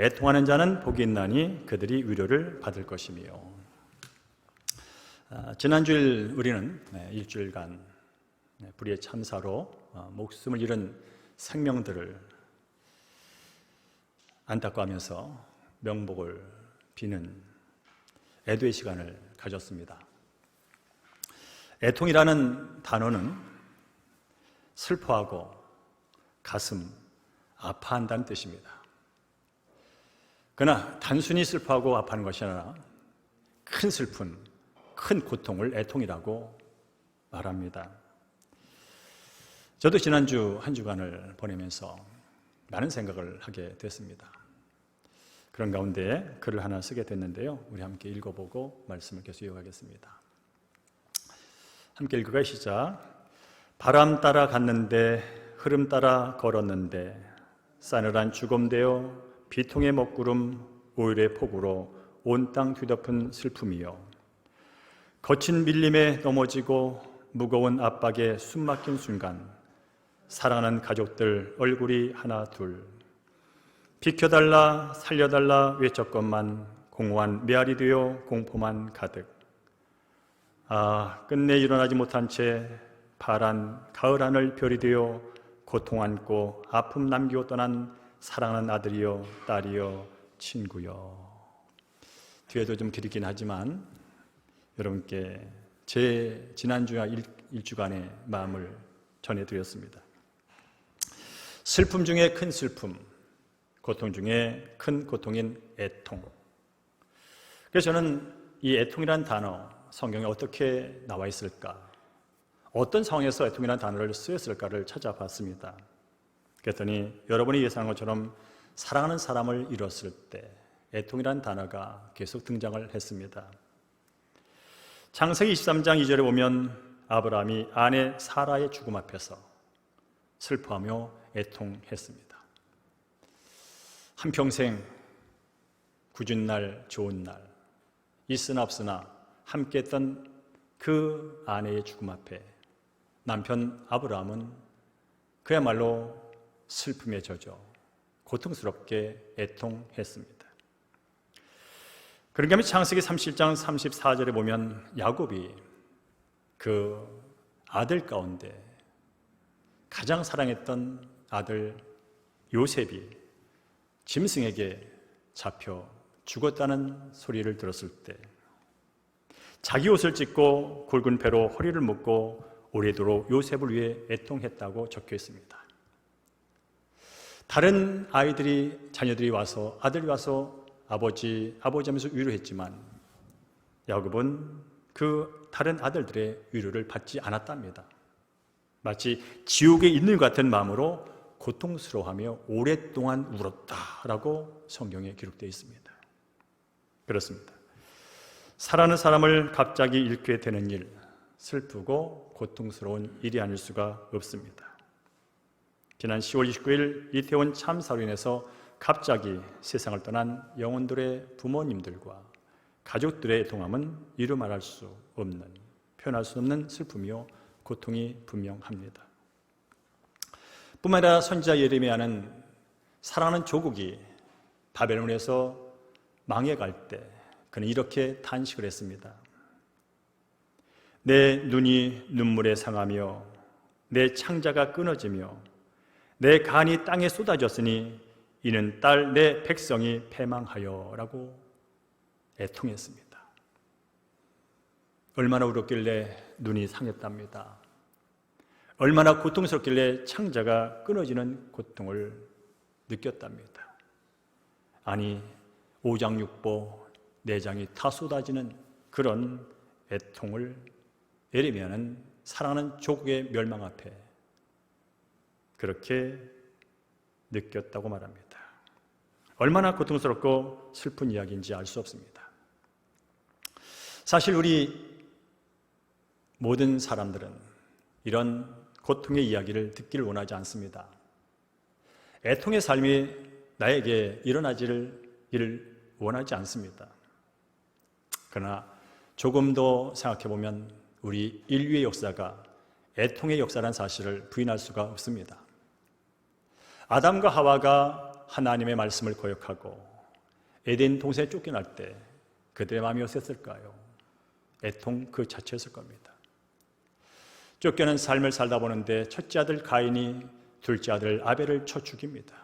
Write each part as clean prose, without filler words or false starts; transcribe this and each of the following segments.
애통하는 자는 복이 있나니 그들이 위로를 받을 것이며. 지난주일 우리는 일주일간 불의의 참사로 목숨을 잃은 생명들을 안타까워하면서 명복을 비는 애도의 시간을 가졌습니다. 애통이라는 단어는 슬퍼하고 가슴 아파한다는 뜻입니다. 그러나 단순히 슬퍼하고 아파하는 것이 아니라 큰 슬픔, 큰 고통을 애통이라고 말합니다. 저도 지난주 한 주간을 보내면서 많은 생각을 하게 됐습니다. 그런 가운데 글을 하나 쓰게 됐는데요. 우리 함께 읽어보고 말씀을 계속 이어가겠습니다. 함께 읽어가 시작. 바람 따라 갔는데 흐름 따라 걸었는데 싸늘한 주검되어 비통의 먹구름 오일의 폭우로 온 땅 뒤덮은 슬픔이요 거친 밀림에 넘어지고 무거운 압박에 숨막힌 순간 사랑하는 가족들 얼굴이 하나 둘 비켜달라 살려달라 외쳤건만 공허한 메아리 되어 공포만 가득 끝내 일어나지 못한 채 파란 가을 하늘 별이 되어 고통 안고 아픔 남기고 떠난 사랑하는 아들이여 딸이여 친구여. 뒤에도 좀 길긴 하지만 여러분께 제 지난주와 일주간의 마음을 전해드렸습니다. 슬픔 중에 큰 슬픔, 고통 중에 큰 고통인 애통. 그래서 저는 이 애통이라는 단어 성경에 어떻게 나와 있을까, 어떤 상황에서 애통이라는 단어를 쓰였을까를 찾아봤습니다. 그랬더니 여러분이 예상한 것처럼 사랑하는 사람을 잃었을 때 애통이라는 단어가 계속 등장을 했습니다. 창세기 23장 2절에 보면 아브라함이 아내 사라의 죽음 앞에서 슬퍼하며 애통했습니다. 한평생 굳은 날 좋은 날 있으나 없으나 함께했던 그 아내의 죽음 앞에 남편 아브라함은 그야말로 슬픔에 젖어 고통스럽게 애통했습니다. 그런가 하면 창세기 37장 34절에 보면 야곱이 그 아들 가운데 가장 사랑했던 아들 요셉이 짐승에게 잡혀 죽었다는 소리를 들었을 때 자기 옷을 찢고 굵은 배로 허리를 묶고 오래도록 요셉을 위해 애통했다고 적혀 있습니다. 다른 자녀들이 와서 아들이 와서 아버지 하면서 위로했지만 야곱은 그 다른 아들들의 위로를 받지 않았답니다. 마치 지옥에 있는 것 같은 마음으로 고통스러워하며 오랫동안 울었다라고 성경에 기록되어 있습니다. 그렇습니다. 사랑하는 사람을 갑자기 잃게 되는 일, 슬프고 고통스러운 일이 아닐 수가 없습니다. 지난 10월 29일 이태원 참사로 인해서 갑자기 세상을 떠난 영혼들의 부모님들과 가족들의 애통함은 이루 말할 수 없는, 표현할 수 없는 슬픔이요 고통이 분명합니다. 뿐만 아니라 선지자 예레미야는 사랑하는 조국이 바벨론에서 망해갈 때 그는 이렇게 탄식을 했습니다. 내 눈이 눈물에 상하며 내 창자가 끊어지며 내 간이 땅에 쏟아졌으니 이는 딸 내 백성이 패망하여 라고 애통했습니다. 얼마나 울었길래 눈이 상했답니다. 얼마나 고통스럽길래 창자가 끊어지는 고통을 느꼈답니다. 아니 오장육부 내장이 다 쏟아지는 그런 애통을 예레미야는 사랑하는 조국의 멸망 앞에 그렇게 느꼈다고 말합니다. 얼마나 고통스럽고 슬픈 이야기인지 알 수 없습니다. 사실 우리 모든 사람들은 이런 고통의 이야기를 듣기를 원하지 않습니다. 애통의 삶이 나에게 일어나지를 원하지 않습니다. 그러나 조금 더 생각해보면 우리 인류의 역사가 애통의 역사라는 사실을 부인할 수가 없습니다. 아담과 하와가 하나님의 말씀을 거역하고 에덴 동산에 쫓겨날 때 그들의 마음이 어땠을까요? 애통 그 자체였을 겁니다. 쫓겨난 삶을 살다 보는데 첫째 아들 가인이 둘째 아들 아벨을 쳐 죽입니다.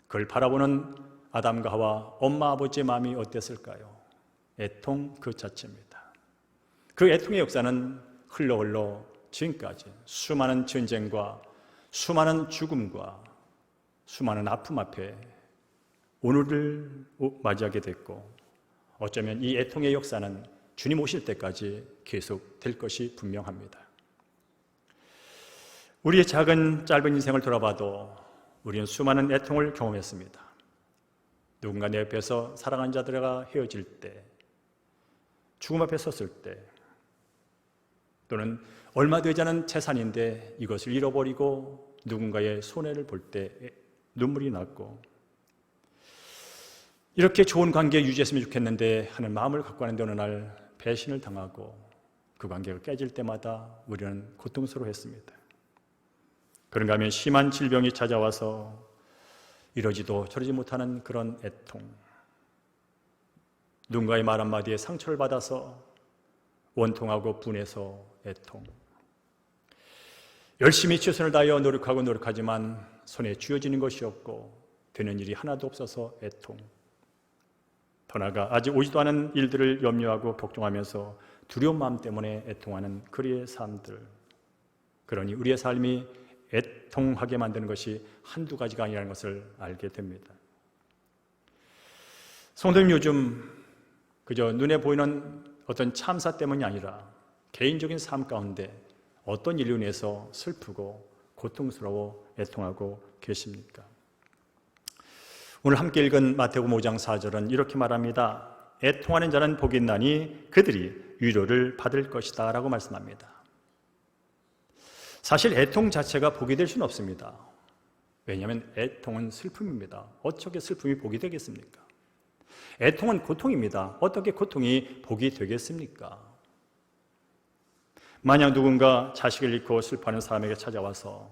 그걸 바라보는 아담과 하와 엄마 아버지의 마음이 어땠을까요? 애통 그 자체입니다. 그 애통의 역사는 흘러 지금까지 수많은 전쟁과 수많은 죽음과 수많은 아픔 앞에 오늘을 맞이하게 됐고, 어쩌면 이 애통의 역사는 주님 오실 때까지 계속 될 것이 분명합니다. 우리의 작은 짧은 인생을 돌아봐도 우리는 수많은 애통을 경험했습니다. 누군가 내 옆에서 사랑하는 자들과 헤어질 때, 죽음 앞에 섰을 때, 또는 얼마 되지 않은 재산인데 이것을 잃어버리고 누군가의 손해를 볼 때 눈물이 났고, 이렇게 좋은 관계 유지했으면 좋겠는데 하는 마음을 갖고 하는데 어느 날 배신을 당하고 그 관계가 깨질 때마다 우리는 고통스러워했습니다. 그런가 하면 심한 질병이 찾아와서 이러지도 저러지 못하는 그런 애통, 누군가의 말 한마디에 상처를 받아서 원통하고 분해서 애통, 열심히 최선을 다하여 노력하지만 손에 쥐어지는 것이 없고 되는 일이 하나도 없어서 애통, 더 나아가 아직 오지도 않은 일들을 염려하고 걱정하면서 두려운 마음 때문에 애통하는 그리의 삶들. 그러니 우리의 삶이 애통하게 만드는 것이 한두 가지가 아니라는 것을 알게 됩니다. 성도님, 요즘 그저 눈에 보이는 어떤 참사 때문이 아니라 개인적인 삶 가운데 어떤 일로 인해서 슬프고 고통스러워 애통하고 계십니까? 오늘 함께 읽은 마태복음 5장 4절은 이렇게 말합니다. 애통하는 자는 복이 있나니 그들이 위로를 받을 것이다 라고 말씀합니다. 사실 애통 자체가 복이 될 수는 없습니다. 왜냐하면 애통은 슬픔입니다. 어떻게 슬픔이 복이 되겠습니까? 애통은 고통입니다. 어떻게 고통이 복이 되겠습니까? 만약 누군가 자식을 잃고 슬퍼하는 사람에게 찾아와서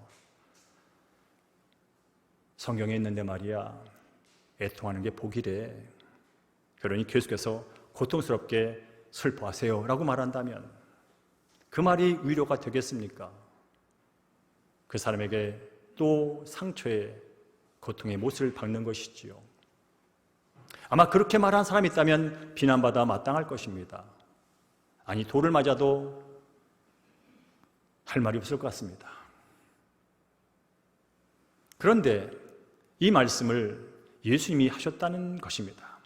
성경에 있는데 말이야, 애통하는 게 복이래. 그러니 계속해서 고통스럽게 슬퍼하세요 라고 말한다면 그 말이 위로가 되겠습니까? 그 사람에게 또 상처의 고통의 못을 박는 것이지요. 아마 그렇게 말한 사람이 있다면 비난받아 마땅할 것입니다. 아니, 돌을 맞아도 할 말이 없을 것 같습니다. 그런데 이 말씀을 예수님이 하셨다는 것입니다.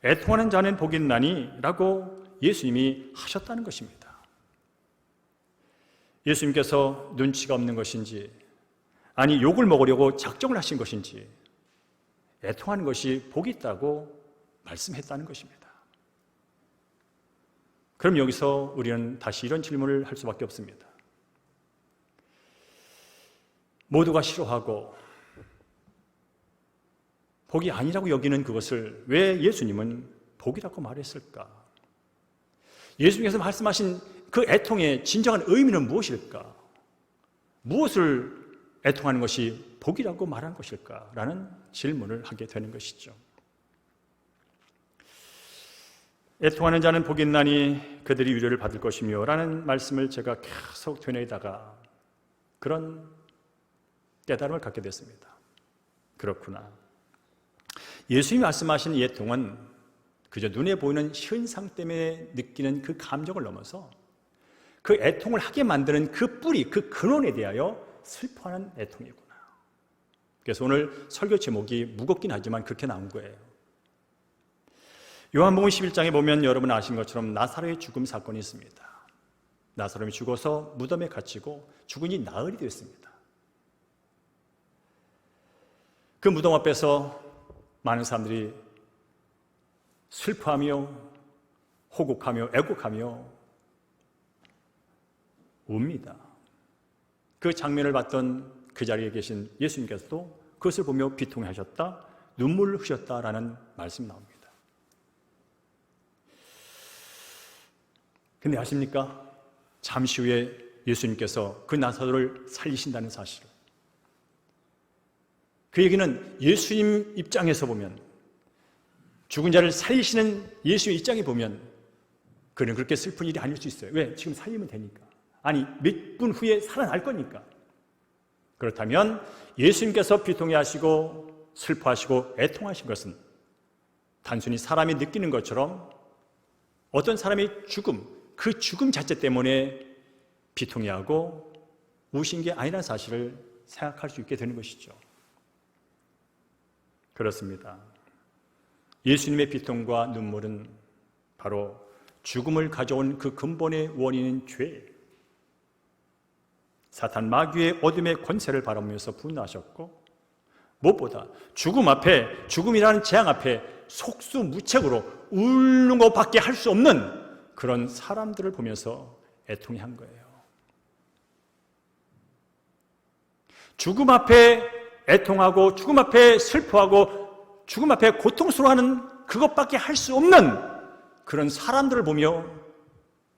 애통하는 자는 복이 있나니 라고 예수님이 하셨다는 것입니다. 예수님께서 눈치가 없는 것인지, 아니 욕을 먹으려고 작정을 하신 것인지 애통하는 것이 복이 있다고 말씀했다는 것입니다. 그럼 여기서 우리는 다시 이런 질문을 할 수밖에 없습니다. 모두가 싫어하고 복이 아니라고 여기는 그것을 왜 예수님은 복이라고 말했을까? 예수님께서 말씀하신 그 애통의 진정한 의미는 무엇일까? 무엇을 애통하는 것이 복이라고 말한 것일까? 라는 질문을 하게 되는 것이죠. 애통하는 자는 복이 있나니 그들이 위로를 받을 것이며 라는 말씀을 제가 계속 되뇌다가 그런 깨달음을 갖게 됐습니다. 그렇구나. 예수님이 말씀하신 이 애통은 그저 눈에 보이는 현상 때문에 느끼는 그 감정을 넘어서 그 애통을 하게 만드는 그 뿌리, 그 근원에 대하여 슬퍼하는 애통이구나. 그래서 오늘 설교 제목이 무겁긴 하지만 그렇게 나온 거예요. 요한복음 11장에 보면 여러분 아신 것처럼 나사로의 죽음 사건이 있습니다. 나사로이 죽어서 무덤에 갇히고 죽은 지 나흘이 됐습니다. 그 무덤 앞에서 많은 사람들이 슬퍼하며 호곡하며 애곡하며 웁니다. 그 장면을 봤던 그 자리에 계신 예수님께서도 그것을 보며 비통해하셨다, 눈물을 흘렸다라는 말씀이 나옵니다. 근데 아십니까? 잠시 후에 예수님께서 그 나사로를 살리신다는 사실을, 그 얘기는 예수님 입장에서 보면, 죽은 자를 살리시는 예수의 입장에 보면 그는 그렇게 슬픈 일이 아닐 수 있어요. 왜? 지금 살리면 되니까. 아니, 몇 분 후에 살아날 거니까. 그렇다면 예수님께서 비통해하시고 슬퍼하시고 애통하신 것은 단순히 사람이 느끼는 것처럼 어떤 사람의 죽음, 그 죽음 자체 때문에 비통해하고 우신 게 아니라는 사실을 생각할 수 있게 되는 것이죠. 그렇습니다. 예수님의 비통과 눈물은 바로 죽음을 가져온 그 근본의 원인인 죄, 사탄 마귀의 어둠의 권세를 바라보면서 분노하셨고, 무엇보다 죽음 앞에, 죽음이라는 재앙 앞에 속수무책으로 울는 것밖에 할 수 없는 그런 사람들을 보면서 애통해한 거예요. 죽음 앞에 애통하고 죽음 앞에 슬퍼하고 죽음 앞에 고통스러워하는 그것밖에 할 수 없는 그런 사람들을 보며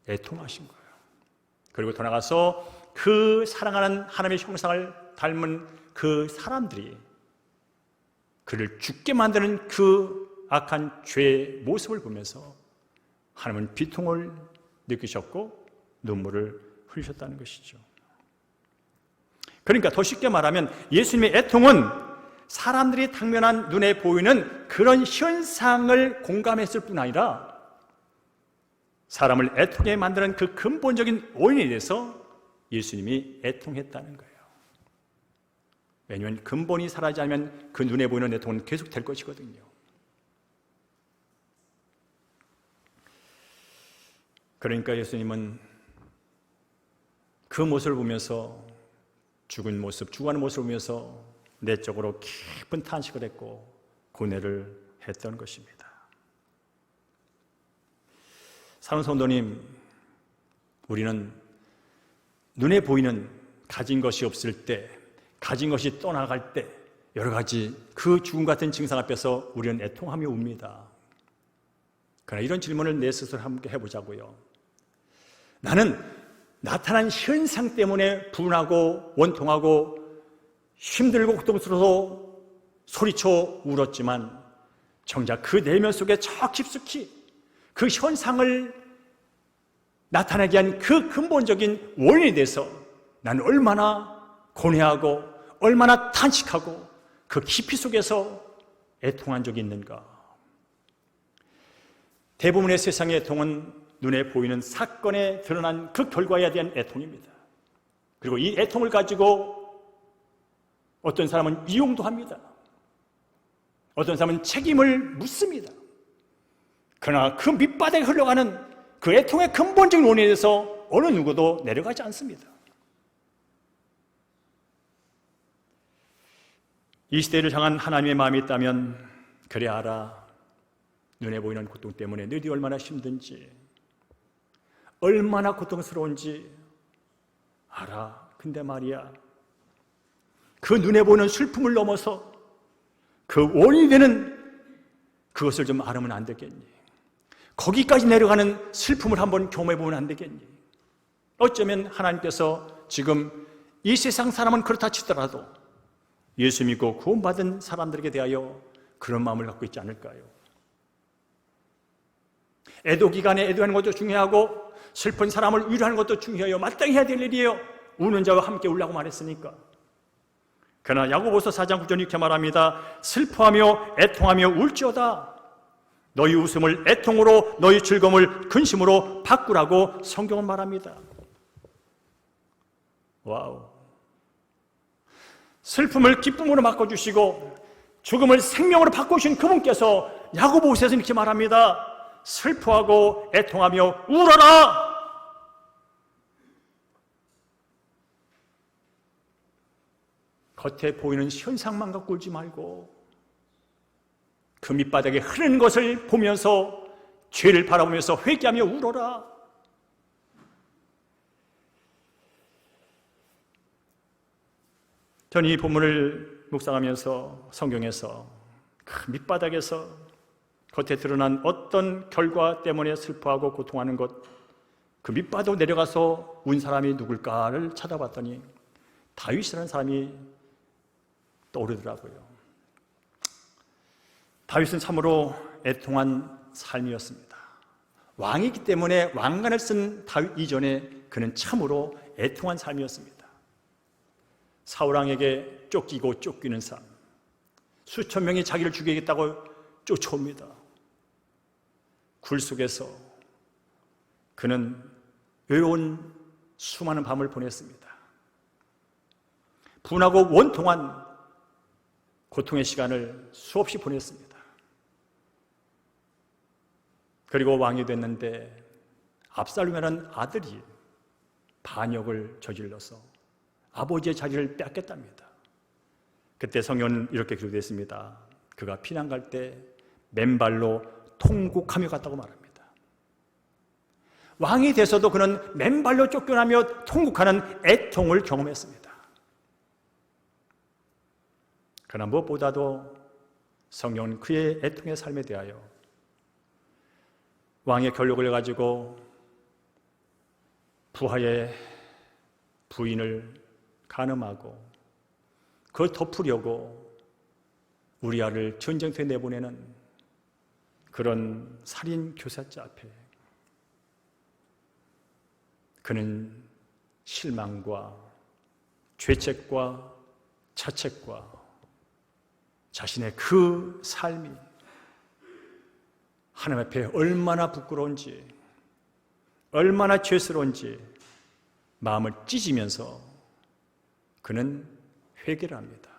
애통하신 거예요. 그리고 돌아가서 그 사랑하는 하나님의 형상을 닮은 그 사람들이 그를 죽게 만드는 그 악한 죄의 모습을 보면서 하나님은 비통을 느끼셨고 눈물을 흘리셨다는 것이죠. 그러니까 더 쉽게 말하면 예수님의 애통은 사람들이 당면한 눈에 보이는 그런 현상을 공감했을 뿐 아니라 사람을 애통하게 만드는 그 근본적인 원인에 대해서 예수님이 애통했다는 거예요. 왜냐하면 근본이 사라지지 않으면 그 눈에 보이는 애통은 계속 될 것이거든요. 그러니까 예수님은 그 모습을 보면서 죽은 모습, 죽어가는 모습을 보면서 내적으로 깊은 탄식을 했고 고뇌를 했던 것입니다. 사랑하는 성도님, 우리는 눈에 보이는 가진 것이 없을 때, 가진 것이 떠나갈 때 여러 가지 그 죽음 같은 증상 앞에서 우리는 애통하며 웁니다. 그러나 이런 질문을 내 스스로 함께 해보자고요. 나는 나타난 현상 때문에 분하고 원통하고 힘들고 고통스러워서 소리쳐 울었지만 정작 그 내면 속에 저 깊숙이 그 현상을 나타나게 한 그 근본적인 원인에 대해서 나는 얼마나 고뇌하고 얼마나 탄식하고 그 깊이 속에서 애통한 적이 있는가. 대부분의 세상의 애통은 눈에 보이는 사건에 드러난 그 결과에 대한 애통입니다. 그리고 이 애통을 가지고 어떤 사람은 이용도 합니다. 어떤 사람은 책임을 묻습니다. 그러나 그 밑바닥에 흘러가는 그 애통의 근본적인 원인에 대해서 어느 누구도 내려가지 않습니다. 이 시대를 향한 하나님의 마음이 있다면 그래 알아. 눈에 보이는 고통 때문에 너희들이 얼마나 힘든지, 얼마나 고통스러운지 알아. 근데 말이야, 그 눈에 보이는 슬픔을 넘어서 그 원인이 되는 그것을 좀 알으면 안 되겠니? 거기까지 내려가는 슬픔을 한번 경험해보면 안 되겠니? 어쩌면 하나님께서 지금 이 세상 사람은 그렇다 치더라도 예수 믿고 구원받은 사람들에게 대하여 그런 마음을 갖고 있지 않을까요? 애도 기간에 애도하는 것도 중요하고 슬픈 사람을 위로하는 것도 중요해요. 마땅히 해야 될 일이에요. 우는 자와 함께 울라고 말했으니까. 그러나 야고보서 4장 9절 이렇게 말합니다. 슬퍼하며 애통하며 울지어다. 너희 웃음을 애통으로 너희 즐거움을 근심으로 바꾸라고 성경은 말합니다. 와우. 슬픔을 기쁨으로 바꿔주시고 죽음을 생명으로 바꾸신 그분께서 야고보서에서 이렇게 말합니다. 슬퍼하고 애통하며 울어라. 겉에 보이는 현상만 갖고 울지 말고 그 밑바닥에 흐르는 것을 보면서 죄를 바라보면서 회개하며 울어라. 저는 이 본문을 묵상하면서 성경에서 그 밑바닥에서 겉에 드러난 어떤 결과 때문에 슬퍼하고 고통하는 것, 그 밑바닥으로 내려가서 운 사람이 누굴까를 찾아봤더니 다윗이라는 사람이 떠오르더라고요. 다윗은 참으로 애통한 삶이었습니다. 왕이기 때문에 왕관을 쓴 다윗 이전에 그는 참으로 애통한 삶이었습니다. 사울왕에게 쫓기고 쫓기는 삶, 수천 명이 자기를 죽이겠다고 쫓아옵니다. 굴 속에서 그는 외로운 수많은 밤을 보냈습니다. 분하고 원통한 고통의 시간을 수없이 보냈습니다. 그리고 왕이 됐는데 압살롬이라는 아들이 반역을 저질러서 아버지의 자리를 뺏겠답니다. 그때 성경은 이렇게 기록되어 있습니다. 그가 피난 갈 때 맨발로 통곡하며 갔다고 말합니다. 왕이 돼서도 그는 맨발로 쫓겨나며 통곡하는 애통을 경험했습니다. 그러나 무엇보다도 성경은 그의 애통의 삶에 대하여 왕의 권력을 가지고 부하의 부인을 간음하고 그걸 덮으려고 우리아를 전쟁터에 내보내는 그런 살인 교사자 앞에 그는 실망과 죄책과 자책과 자신의 그 삶이 하나님 앞에 얼마나 부끄러운지, 얼마나 죄스러운지 마음을 찢으면서 그는 회개를 합니다.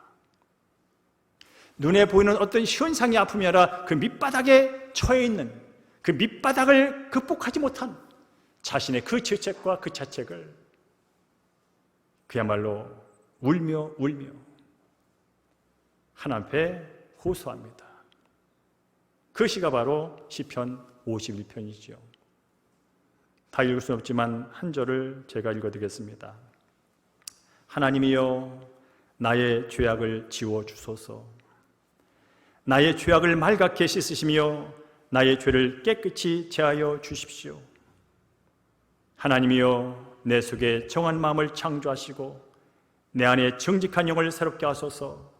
눈에 보이는 어떤 현상의 아픔이 아니라 그 밑바닥에 처해 있는 그 밑바닥을 극복하지 못한 자신의 그 죄책과 그 자책을 그야말로 울며 하나님 앞에 호소합니다. 그 시가 바로 시편 51편이죠. 다 읽을 수는 없지만 한 절을 제가 읽어드리겠습니다. 하나님이여 나의 죄악을 지워주소서. 나의 죄악을 말갛게 씻으시며 나의 죄를 깨끗이 제하여 주십시오. 하나님이여 내 속에 정한 마음을 창조하시고 내 안에 정직한 영을 새롭게 하소서.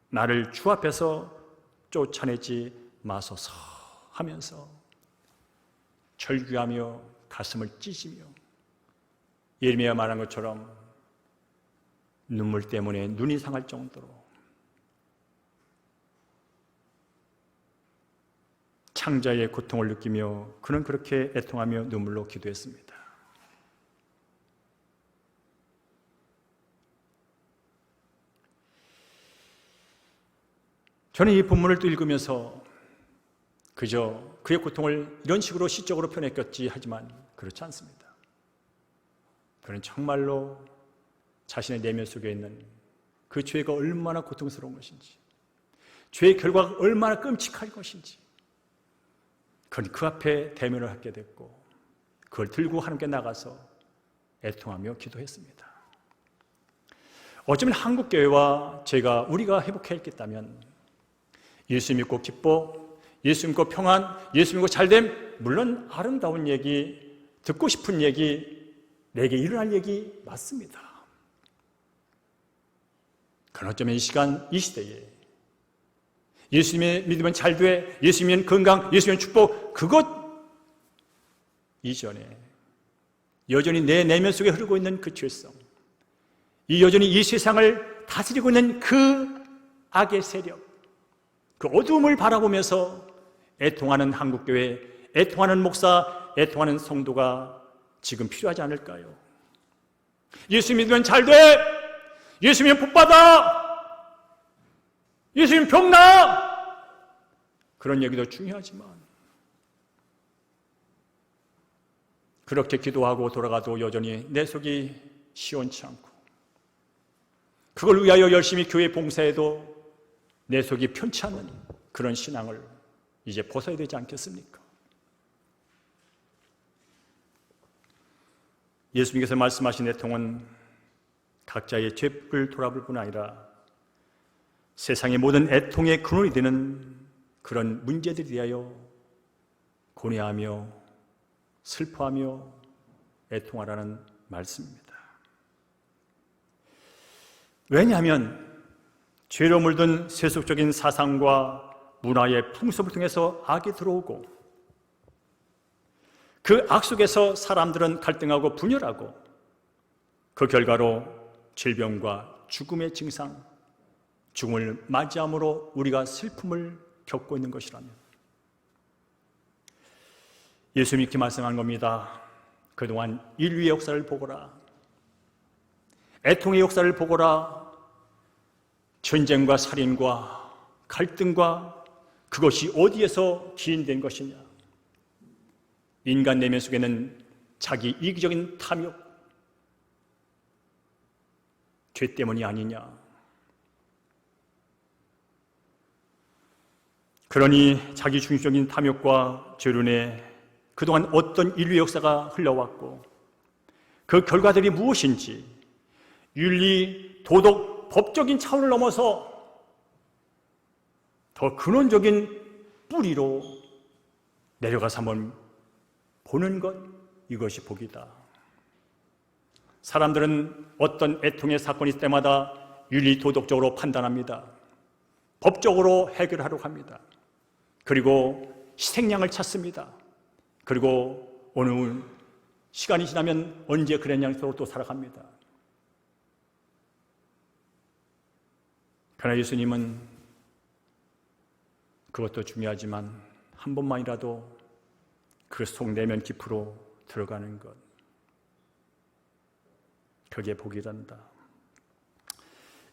나를 주 앞에서 쫓아내지 마소서 하면서 절규하며 가슴을 찢으며 예레미야가 말한 것처럼 눈물 때문에 눈이 상할 정도로 창자의 고통을 느끼며 그는 그렇게 애통하며 눈물로 기도했습니다. 저는 이 본문을 또 읽으면서 그저 그의 고통을 이런 식으로 시적으로 표현했겠지 하지만 그렇지 않습니다. 그는 정말로 자신의 내면 속에 있는 그 죄가 얼마나 고통스러운 것인지, 죄의 결과가 얼마나 끔찍할 것인지 그는 그 앞에 대면을 하게 됐고 그걸 들고 하나님께 나가서 애통하며 기도했습니다. 어쩌면 한국교회와 우리가 회복해야 했겠다면 예수 믿고 기뻐, 예수 믿고 평안, 예수 믿고 잘됨, 물론 아름다운 얘기, 듣고 싶은 얘기, 내게 일어날 얘기 맞습니다. 그러나 어쩌면 이 시간, 이 시대에 예수 믿으면 잘 돼, 예수 믿으면 건강, 예수 믿으면 축복, 그것 이전에 여전히 내 내면 속에 흐르고 있는 그 죄성, 여전히 이 세상을 다스리고 있는 그 악의 세력, 그 어두움을 바라보면서 애통하는 한국교회, 애통하는 목사, 애통하는 성도가 지금 필요하지 않을까요? 예수 믿으면 잘 돼! 예수 믿으면 복받아! 예수 믿으면 병나! 그런 얘기도 중요하지만 그렇게 기도하고 돌아가도 여전히 내 속이 시원치 않고 그걸 위하여 열심히 교회 봉사해도 내 속이 편치 않는 그런 신앙을 이제 벗어야 되지 않겠습니까? 예수님께서 말씀하신 애통은 각자의 죄를 돌아볼 뿐 아니라 세상의 모든 애통의 근원이 되는 그런 문제들에 대하여 고뇌하며 슬퍼하며 애통하라는 말씀입니다. 왜냐하면 죄로 물든 세속적인 사상과 문화의 풍습을 통해서 악이 들어오고 그 악 속에서 사람들은 갈등하고 분열하고 그 결과로 질병과 죽음의 증상, 죽음을 맞이함으로 우리가 슬픔을 겪고 있는 것이라면 예수님이 이렇게 말씀한 겁니다. 그동안 인류의 역사를 보거라. 애통의 역사를 보거라. 전쟁과 살인과 갈등과 그것이 어디에서 기인된 것이냐. 인간 내면 속에는 자기 이기적인 탐욕, 죄 때문이 아니냐. 그러니 자기 중심적인 탐욕과 죄로 인해 그동안 어떤 인류의 역사가 흘러왔고 그 결과들이 무엇인지 윤리, 도덕, 법적인 차원을 넘어서 더 근원적인 뿌리로 내려가서 한번 보는 것, 이것이 복이다. 사람들은 어떤 애통의 사건이 있을 때마다 윤리, 도덕적으로 판단합니다. 법적으로 해결하려고 합니다. 그리고 희생양을 찾습니다. 그리고 어느 시간이 지나면 언제 그랬냐고 서로 또 살아갑니다. 그러나 예수님은 그것도 중요하지만 한 번만이라도 그 속 내면 깊이로 들어가는 것, 그게 복이란다.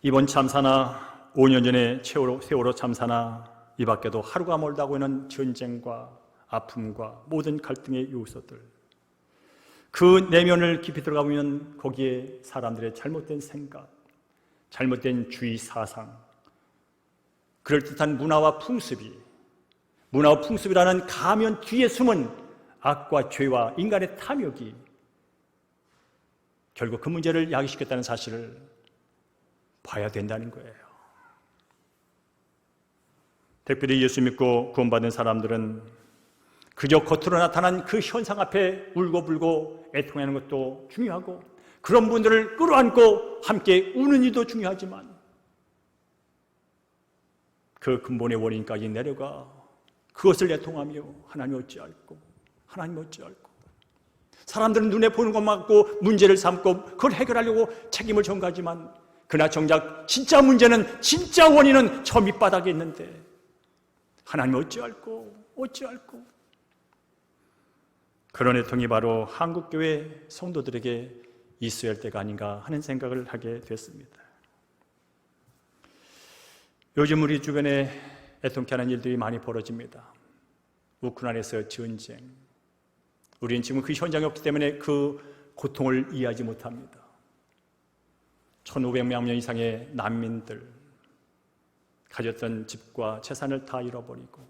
이번 참사나 5년 전에 세월호 참사나 이 밖에도 하루가 멀다고 하는 전쟁과 아픔과 모든 갈등의 요소들, 그 내면을 깊이 들어가 보면 거기에 사람들의 잘못된 생각, 잘못된 주의 사상, 그럴듯한 문화와 풍습이라는 가면 뒤에 숨은 악과 죄와 인간의 탐욕이 결국 그 문제를 야기시켰다는 사실을 봐야 된다는 거예요. 특별히 예수 믿고 구원받은 사람들은 그저 겉으로 나타난 그 현상 앞에 울고불고 애통하는 것도 중요하고 그런 분들을 끌어안고 함께 우는 일도 중요하지만 그 근본의 원인까지 내려가 그것을 애통하며 하나님 어찌할꼬 하나님 어찌할꼬. 사람들은 눈에 보는 것만 갖고 문제를 삼고 그걸 해결하려고 책임을 전가하지만 그러나 정작 진짜 문제는, 진짜 원인은 저 밑바닥에 있는데 하나님 어찌할꼬. 그런 애통이 바로 한국교회 성도들에게 있어야 할 때가 아닌가 하는 생각을 하게 됐습니다. 요즘 우리 주변에 애통케 하는 일들이 많이 벌어집니다. 우크라이나에서의 전쟁, 우리는 지금 그 현장이 없기 때문에 그 고통을 이해하지 못합니다. 1,500명 이상의 난민들, 가졌던 집과 재산을 다 잃어버리고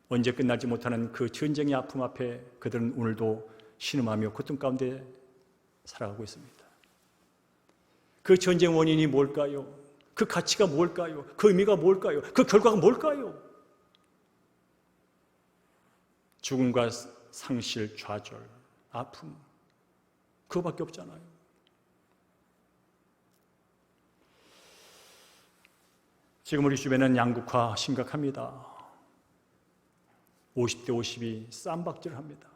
언제 끝나지 못하는 그 전쟁의 아픔 앞에 그들은 오늘도 신음하며 고통 가운데 살아가고 있습니다. 그 전쟁 원인이 뭘까요? 그 가치가 뭘까요? 그 의미가 뭘까요? 그 결과가 뭘까요? 죽음과 상실, 좌절, 아픔, 그거밖에 없잖아요. 지금 우리 주변은 양극화 심각합니다. 50대 50이 쌈박질을 합니다.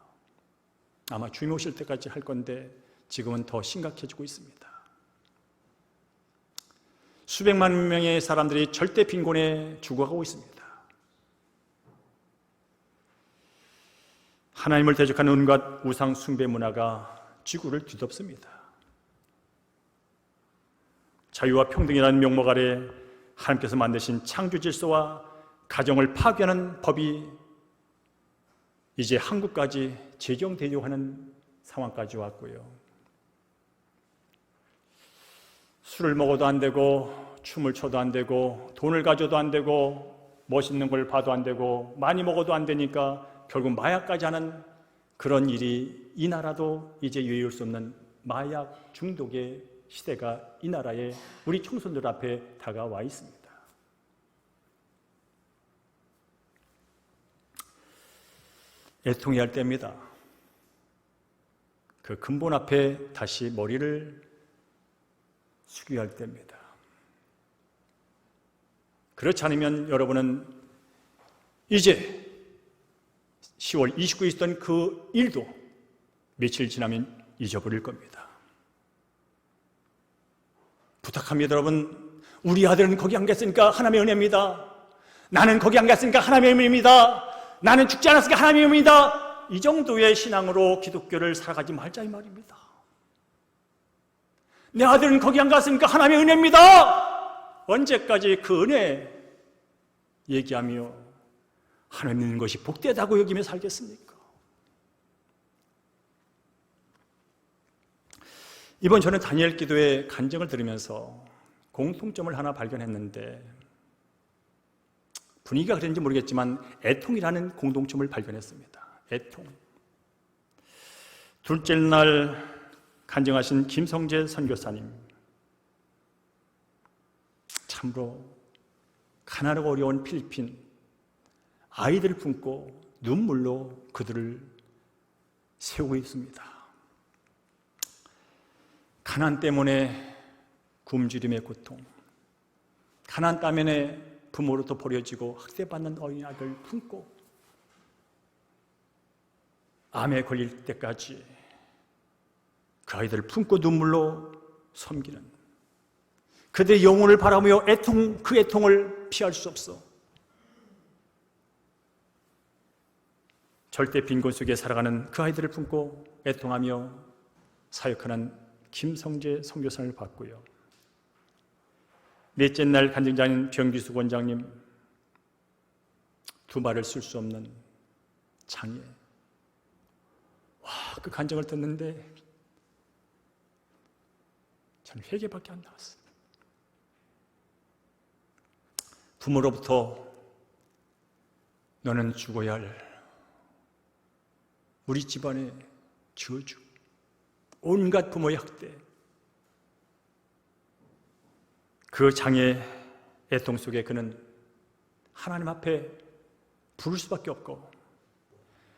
아마 주님 오실 때까지 할 건데 지금은 더 심각해지고 있습니다. 수백만 명의 사람들이 절대 빈곤에 죽어가고 있습니다. 하나님을 대적하는 온갖 우상 숭배 문화가 지구를 뒤덮습니다. 자유와 평등이라는 명목 아래 하나님께서 만드신 창조 질서와 가정을 파괴하는 법이 이제 한국까지 제정되려고 하는 상황까지 왔고요. 술을 먹어도 안 되고 춤을 춰도 안 되고 돈을 가져도 안 되고 멋있는 걸 봐도 안 되고 많이 먹어도 안 되니까 결국 마약까지 하는 그런 일이 이 나라도 이제 유의할 수 없는 마약 중독의 시대가 이 나라에 우리 청소년들 앞에 다가와 있습니다. 애통해야 할 때입니다. 그 근본 앞에 다시 머리를 숙여야 할 때입니다. 그렇지 않으면 여러분은 이제 10월 29일 있었던 그 일도 며칠 지나면 잊어버릴 겁니다. 부탁합니다, 여러분. 우리 아들은 거기 안 갔으니까 하나님의 은혜입니다. 나는 거기 안 갔으니까 하나님의 은혜입니다. 나는 죽지 않았으니까 하나님의 은혜입니다. 이 정도의 신앙으로 기독교를 살아가지 말자 이 말입니다. 내 아들은 거기 안 갔으니까 하나님의 은혜입니다. 언제까지 그 은혜 얘기하며 하나님 있는 것이 복되다고 여기며 살겠습니까? 이번 저는 다니엘 기도의 간증을 들으면서 공통점을 하나 발견했는데, 분위기가 그랬는지 모르겠지만 애통이라는 공동점을 발견했습니다. 애통. 둘째 날 간증하신 김성재 선교사님, 참으로 가난하고 어려운 필리핀 아이들을 품고 눈물로 그들을 세우고 있습니다. 가난 때문에 굶주림의 고통, 가난 때문에 부모로부터 버려지고 학대받는 어린아이들 품고 암에 걸릴 때까지 그 아이들을 품고 눈물로 섬기는 그들의 영혼을 바라보며 그 애통을 피할 수 없어 절대 빈곤 속에 살아가는 그 아이들을 품고 애통하며 사역하는 김성재 선교사를 봤고요. 넷째 날 간증자인 병기수 원장님, 두 말을 쓸 수 없는 장애. 그 간증을 듣는데 저는 회개밖에 안 나왔어요. 부모로부터 너는 죽어야 할 우리 집안의 저주, 온갖 부모의 학대, 그 장애 애통 속에 그는 하나님 앞에 부를 수밖에 없고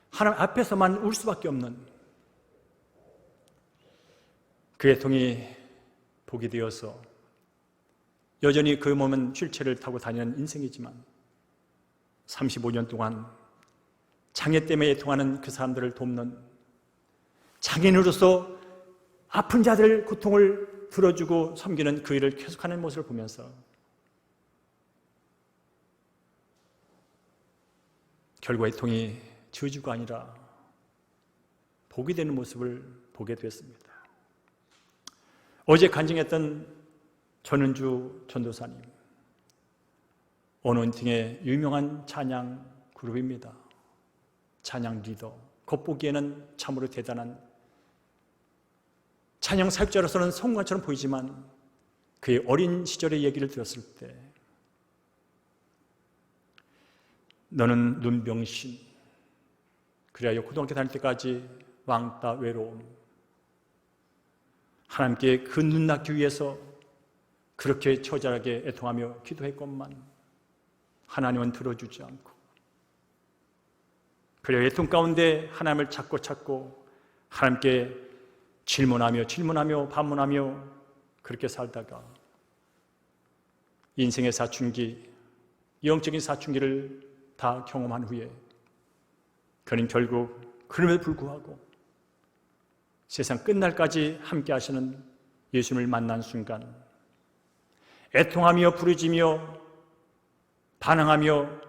하나님 앞에서만 울 수밖에 없는 그 애통이 복이 되어서 여전히 그 몸은 휠체어를 타고 다니는 인생이지만 35년 동안 장애 때문에 애통하는 그 사람들을 돕는 장애인으로서 아픈 자들 고통을 들어주고 섬기는 그 일을 계속하는 모습을 보면서 결국 애통이 저주가 아니라 복이 되는 모습을 보게 되었습니다. 어제 간증했던 전은주 전도사님, 어노인팅의 유명한 찬양 그룹입니다. 찬양 리더, 겉보기에는 참으로 대단한 찬양 사역자로서는 성공한처럼 보이지만 그의 어린 시절의 얘기를 들었을 때 너는 눈병신, 그래야 고등학교 다닐 때까지 왕따 외로움, 하나님께 그 눈 낫기 위해서 그렇게 처절하게 애통하며 기도했건만 하나님은 들어주지 않고, 그래야 애통 가운데 하나님을 찾고 하나님께 질문하며 반문하며 그렇게 살다가 인생의 사춘기, 영적인 사춘기를 다 경험한 후에 그는 결국 그럼에도 불구하고 세상 끝날까지 함께 하시는 예수님을 만난 순간 애통하며 부르짖으며 반항하며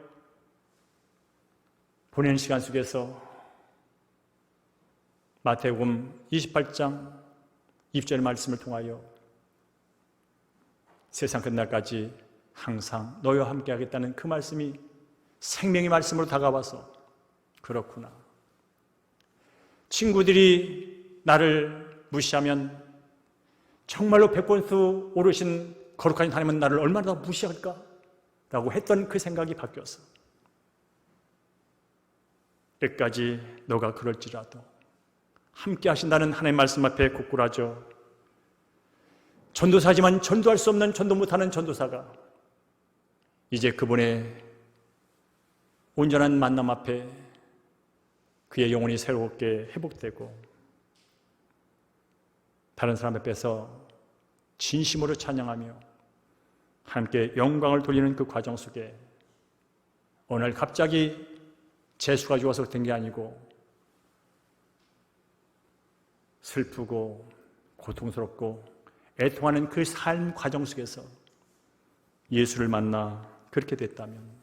보내는 시간 속에서 마태복음 28장 20절 말씀을 통하여 세상 끝날까지 항상 너희와 함께 하겠다는 그 말씀이 생명의 말씀으로 다가와서, 그렇구나, 친구들이 나를 무시하면 정말로 100번수 오르신 거룩한 하나님은 나를 얼마나 더 무시할까? 라고 했던 그 생각이 바뀌었어. 끝까지 너가 그럴지라도 함께 하신다는 하나님의 말씀 앞에 고꾸라져 전도사지만 전도할 수 없는, 전도 못하는 전도사가 이제 그분의 온전한 만남 앞에 그의 영혼이 새롭게 회복되고 다른 사람 앞에서 진심으로 찬양하며 하나님께 영광을 돌리는 그 과정 속에 어느 날 갑자기 재수가 좋아서 된 게 아니고 슬프고 고통스럽고 애통하는 그 삶 과정 속에서 예수를 만나 그렇게 됐다면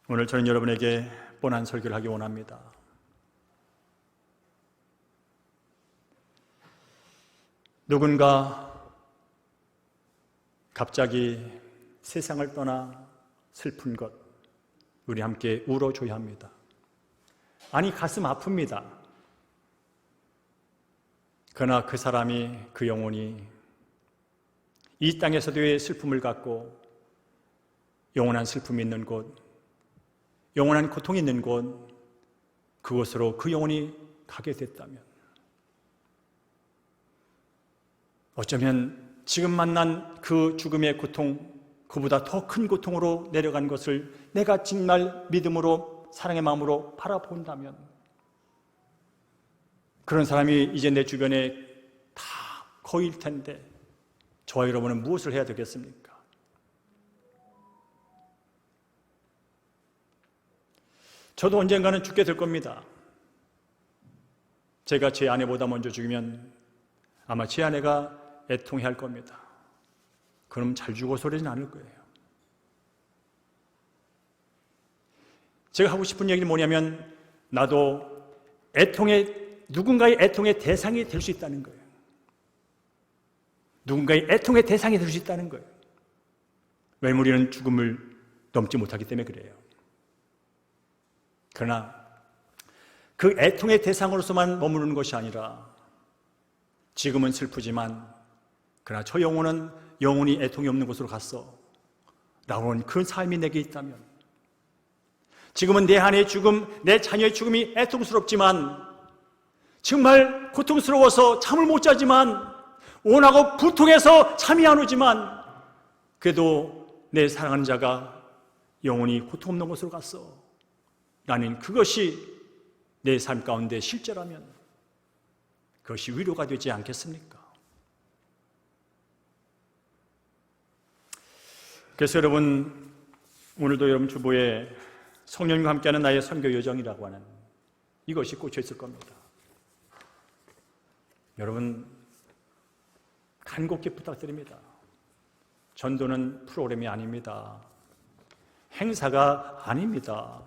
오늘 저는 여러분에게 뻔한 설교를 하기 원합니다. 누군가 갑자기 세상을 떠나 슬픈 것 우리 함께 울어줘야 합니다. 아니 가슴 아픕니다. 그러나 그 사람이 그 영혼이 이 땅에서도의 슬픔을 갖고 영원한 슬픔이 있는 곳, 영원한 고통이 있는 곳, 그곳으로 그 영혼이 가게 됐다면 어쩌면 지금 만난 그 죽음의 고통, 그보다 더 큰 고통으로 내려간 것을 내가 정말 믿음으로 사랑의 마음으로 바라본다면 그런 사람이 이제 내 주변에 다 거일 텐데 저와 여러분은 무엇을 해야 되겠습니까? 저도 언젠가는 죽게 될 겁니다. 제가 제 아내보다 먼저 죽으면 아마 제 아내가 애통해할 겁니다. 그럼 잘 죽어서 그러진 않을 거예요. 제가 하고 싶은 얘기는 뭐냐면 나도 누군가의 애통의 대상이 될 수 있다는 거예요. 누군가의 애통의 대상이 될 수 있다는 거예요. 왜냐하면 우리는 죽음을 넘지 못하기 때문에 그래요. 그러나 그 애통의 대상으로서만 머무르는 것이 아니라 지금은 슬프지만 그러나 저 영혼은 영원히 애통이 없는 곳으로 갔어 라고 하는 그 삶이 내게 있다면 지금은 내 아내의 죽음, 내 자녀의 죽음이 애통스럽지만 정말 고통스러워서 잠을 못 자지만 원하고 부통해서 잠이 안 오지만 그래도 내 사랑하는 자가 영원히 고통 없는 곳으로 갔어 라는 그것이 내 삶 가운데 실제라면 그것이 위로가 되지 않겠습니까? 그래서 여러분 오늘도 여러분 주보에 성령님과 함께하는 나의 선교 여정이라고 하는 이것이 꽂혀 있을 겁니다. 여러분 간곡히 부탁드립니다. 전도는 프로그램이 아닙니다. 행사가 아닙니다.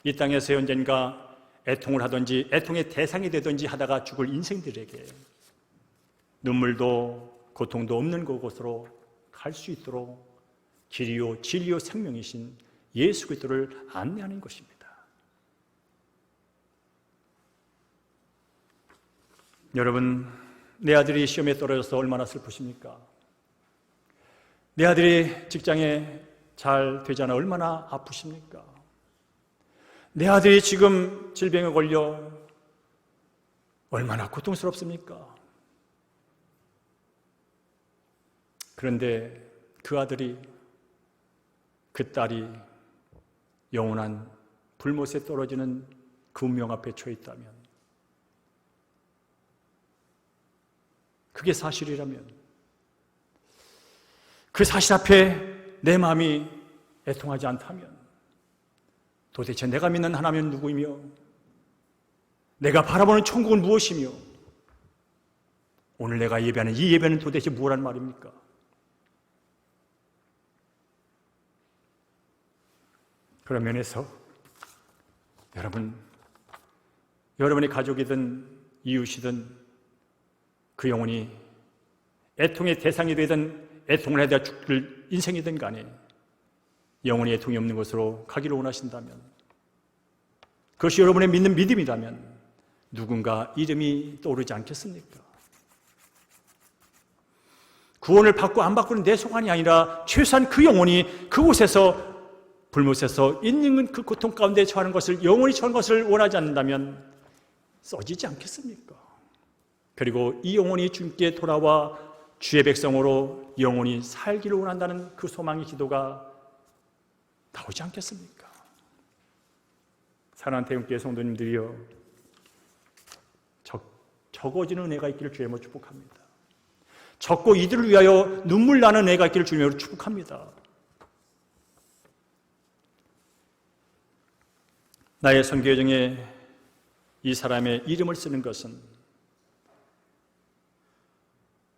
이 땅에서 언젠가 애통을 하든지 애통의 대상이 되든지 하다가 죽을 인생들에게 눈물도 고통도 없는 그곳으로 갈 수 있도록 길이요 진리요 생명이신 예수 그리스도를 안내하는 것입니다. 여러분, 내 아들이 시험에 떨어져서 얼마나 슬프십니까? 내 아들이 직장에 잘 되지 않아 얼마나 아프십니까? 내 아들이 지금 질병에 걸려 얼마나 고통스럽습니까? 그런데 그 아들이, 그 딸이 영원한 불못에 떨어지는 그 운명 앞에 처해 있다면, 그게 사실이라면, 그 사실 앞에 내 마음이 애통하지 않다면 도대체 내가 믿는 하나님은 누구이며 내가 바라보는 천국은 무엇이며 오늘 내가 예배하는 이 예배는 도대체 뭐란 말입니까? 그런 면에서 여러분의 가족이든 이웃이든 그 영혼이 애통의 대상이 되든 애통을 해야 죽을 인생이든 간에 영원히 애통이 없는 곳으로 가기를 원하신다면, 그것이 여러분의 믿는 믿음이라면 누군가 이름이 떠오르지 않겠습니까? 구원을 받고 안 받고는 내 소관이 아니라 최소한 그 영혼이 그곳에서 불못에서 있는 그 고통 가운데 처하는 것을, 영원히 처하는 것을 원하지 않는다면 써지지 않겠습니까? 그리고 이 영혼이 주님께 돌아와 주의 백성으로 영원히 살기를 원한다는 그 소망의 기도가 나오지 않겠습니까? 사랑하는 태국교회 성도님들이여, 적어지는 은혜가 있기를 주의 이름으로 축복합니다. 적고 이들을 위하여 눈물 나는 애가 있기를 주님으로 축복합니다. 나의 선교여정에 이 사람의 이름을 쓰는 것은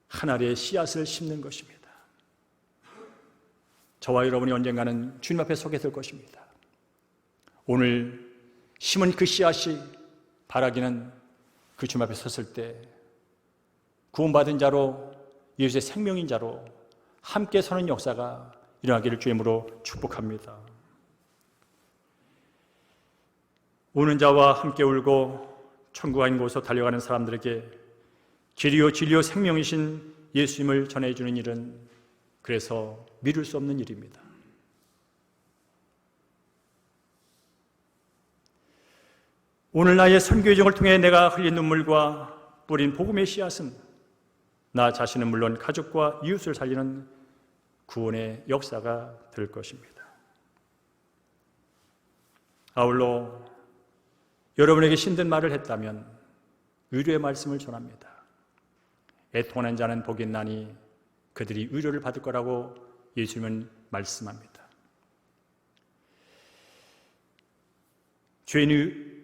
하나의 씨앗을 심는 것입니다. 저와 여러분이 언젠가는 주님 앞에 서게 될 것입니다. 오늘 심은 그 씨앗이 바라기는 그 주님 앞에 섰을 때 구원받은 자로 예수의 생명인 자로 함께 서는 역사가 일어나기를 주님으로 축복합니다. 우는 자와 함께 울고 천국 아닌 곳으로 달려가는 사람들에게 길이요 진리요 생명이신 예수님을 전해주는 일은 그래서 미룰 수 없는 일입니다. 오늘 나의 선교여정을 통해 내가 흘린 눈물과 뿌린 복음의 씨앗은 나 자신은 물론 가족과 이웃을 살리는 구원의 역사가 될 것입니다. 아울러 여러분에게 힘든 말을 했다면 위로의 말씀을 전합니다. 애통하는 자는 복이 있나니 그들이 위로를 받을 거라고 예수님은 말씀합니다. 죄인이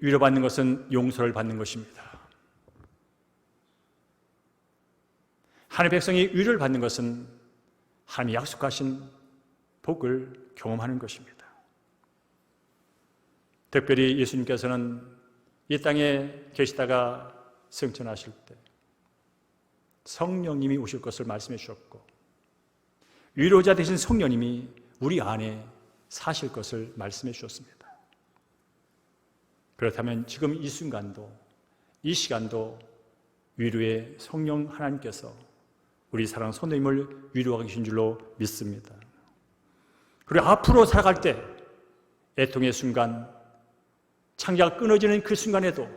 위로받는 것은 용서를 받는 것입니다. 하나님의 백성이 위로를 받는 것은 하나님이 약속하신 복을 경험하는 것입니다. 특별히 예수님께서는 이 땅에 계시다가 승천하실 때 성령님이 오실 것을 말씀해 주셨고 위로자 되신 성령님이 우리 안에 사실 것을 말씀해 주셨습니다. 그렇다면 지금 이 순간도 이 시간도 위로의 성령 하나님께서 우리 사랑하는 성도님을 위로하고 계신 줄로 믿습니다. 그리고 앞으로 살아갈 때 애통의 순간 창자가 끊어지는 그 순간에도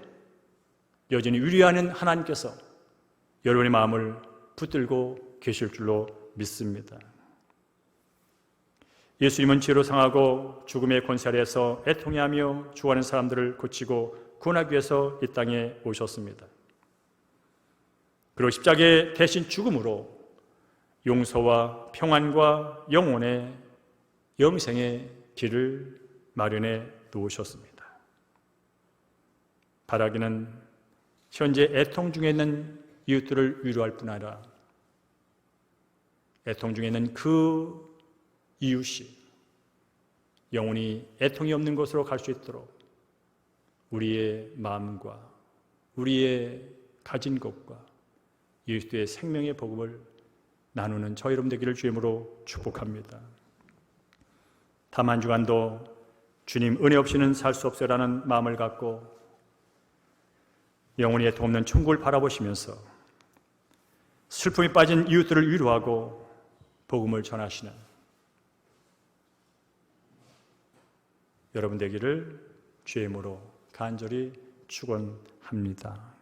여전히 위로하는 하나님께서 여러분의 마음을 붙들고 계실 줄로 믿습니다. 예수님은 죄로 상하고 죽음의 권세 아래에서 애통해하며 죽어가는 사람들을 고치고 구원하기 위해서 이 땅에 오셨습니다. 그리고 십자가에 대신 죽음으로 용서와 평안과 영혼의 영생의 길을 마련해 놓으셨습니다. 바라기는 현재 애통 중에 있는 이웃들을 위로할 뿐 아니라 애통 중에 있는 그 이웃이 영원히 애통이 없는 곳으로 갈 수 있도록 우리의 마음과 우리의 가진 것과 예수의 생명의 복음을 나누는 저 여러분 되기를 주님으로 축복합니다. 다만 주간도 주님 은혜 없이는 살 수 없어라는 마음을 갖고 영원히 애통 없는 천국을 바라보시면서 슬픔에 빠진 이웃들을 위로하고 복음을 전하시는 여러분 되기를 주의 이름으로 간절히 축원합니다.